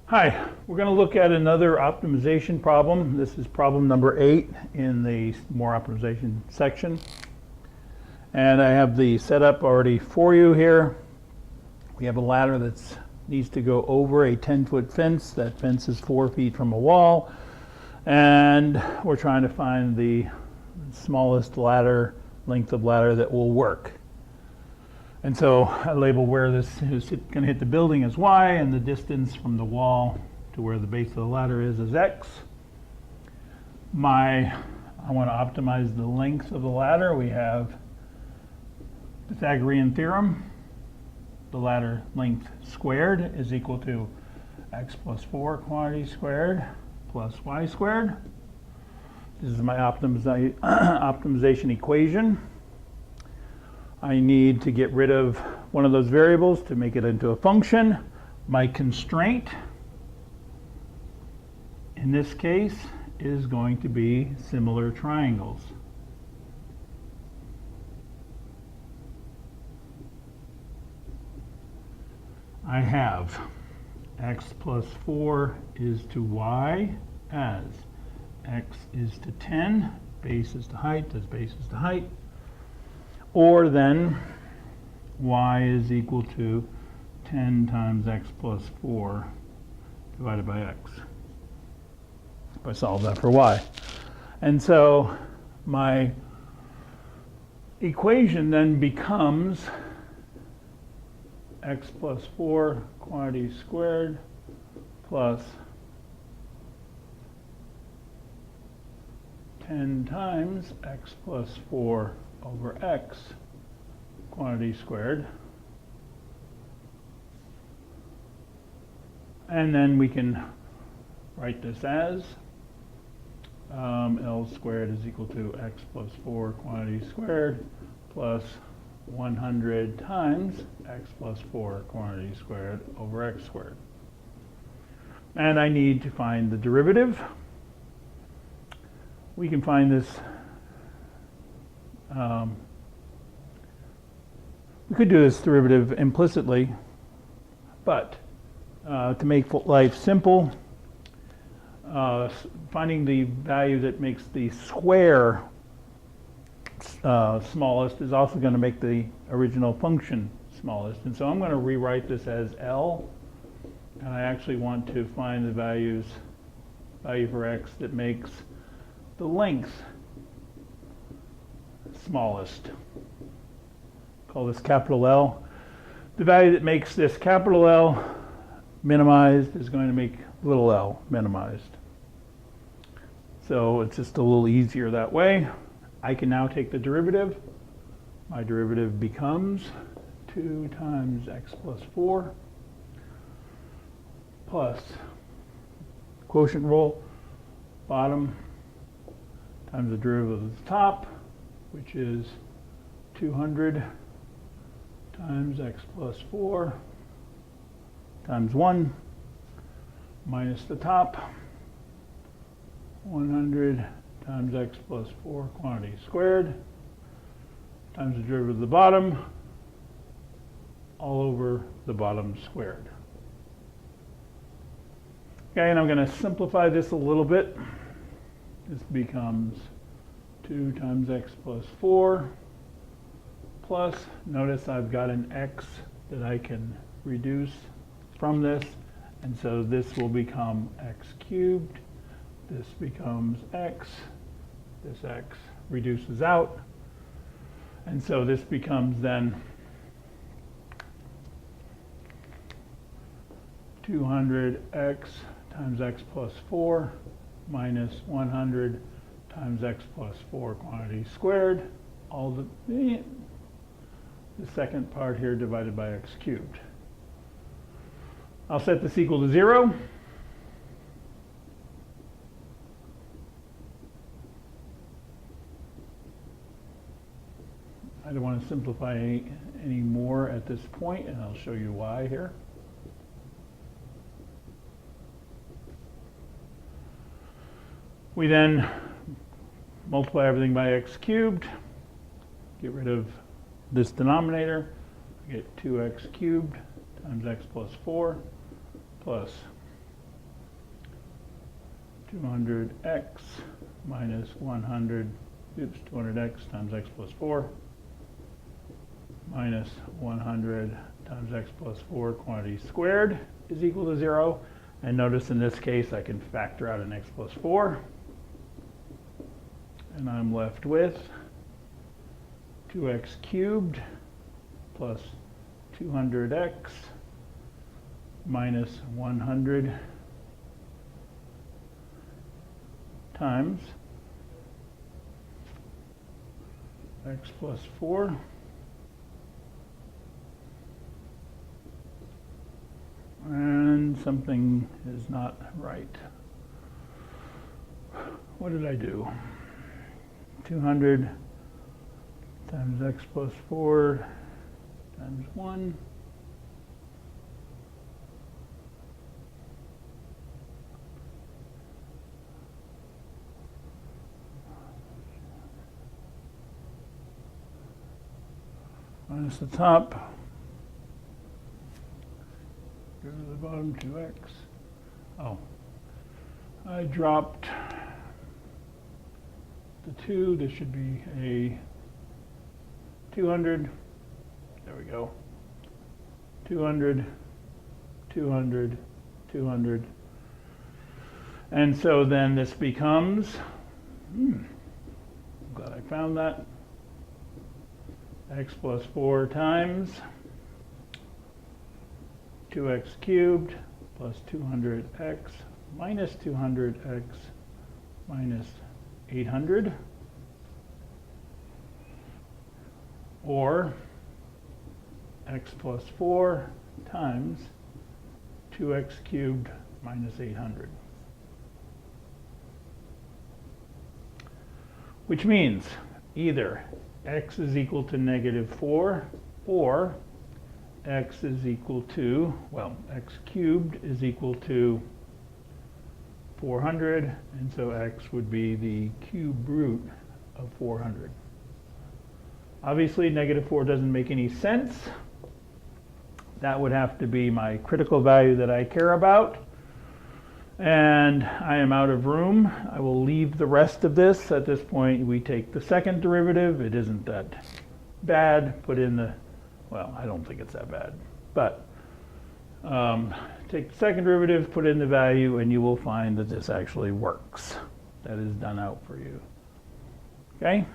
Hi, we're going to look at another optimization problem. This is problem number 8 in the more optimization section. And I have the setup already for you here. We have a ladder that needs to go over a 10-foot fence. That fence is 4 feet from a wall. And we're trying to find the smallest length of ladder that will work. And so I label where this is going to hit the building as y, and the distance from the wall to where the base of the ladder is x. I want to optimize the length of the ladder. We have Pythagorean theorem. The ladder length squared is equal to x plus 4 quantity squared plus y squared. This is my optimization equation. I need to get rid of one of those variables to make it into a function. My constraint in this case is going to be similar triangles. I have x plus 4 is to y as x is to 10, base is to height as base is to height. Or then y is equal to 10 times x plus 4 divided by x. If I solve that for y. And so my equation then becomes x plus 4 quantity squared plus 10 times x plus 4 over x quantity squared. And then we can write this as L squared is equal to x plus 4 quantity squared plus 100 times x plus 4 quantity squared over x squared. And I need to find the derivative. We can find this. We could do this derivative implicitly, but to make life simple, finding the value that makes the square smallest is also going to make the original function smallest. And so I'm going to rewrite this as L, and I actually want to find the value for x that makes the length smallest. Call this capital L. The value that makes this capital L minimized is going to make little l minimized. So it's just a little easier that way. I can now take the derivative. My derivative becomes 2 times x plus 4 plus quotient rule, bottom, times the derivative of the top, which is 200 times x plus 4 times 1 minus the top, 100 times x plus 4 quantity squared times the derivative of the bottom all over the bottom squared. Okay, and I'm going to simplify this a little bit. This becomes 2 times x plus 4 plus, notice I've got an x that I can reduce from this, and so this will become x cubed. This becomes x. This x reduces out, and so this becomes then 200x times x plus 4 minus 100 times x plus 4 quantity squared, all the second part here divided by x cubed. I'll set this equal to 0. I don't want to simplify any more at this point, and I'll show you why here. We then multiply everything by x cubed, get rid of this denominator, I get 2x cubed times x plus 4 plus 200x minus 200x times x plus 4 minus 100 times x plus 4 quantity squared is equal to 0. And notice in this case I can factor out an x plus 4. And I'm left with 2x cubed plus 200x minus 100 times x plus 4 and something is not right. What did I do? 200 times x plus 4 times 1 minus the top, go to the bottom, 2x. Oh, I dropped the 2. This should be a 200. There we go. 200, 200, 200. And so then this becomes, I'm glad I found that, x plus 4 times 2x cubed plus 200x minus 200x minus 800, or x plus 4 times 2x cubed minus 800. Which means either x is equal to -4 or x is equal to, well, x cubed is equal to 400, and so x would be the cube root of 400. Obviously, -4 doesn't make any sense. That would have to be my critical value that I care about. And I am out of room. I will leave the rest of this. At this point, we take the second derivative. It isn't that bad. Put in the, well, I don't think it's that bad. But take the second derivative, put in the value, and you will find that this actually works. That is done out for you. Okay?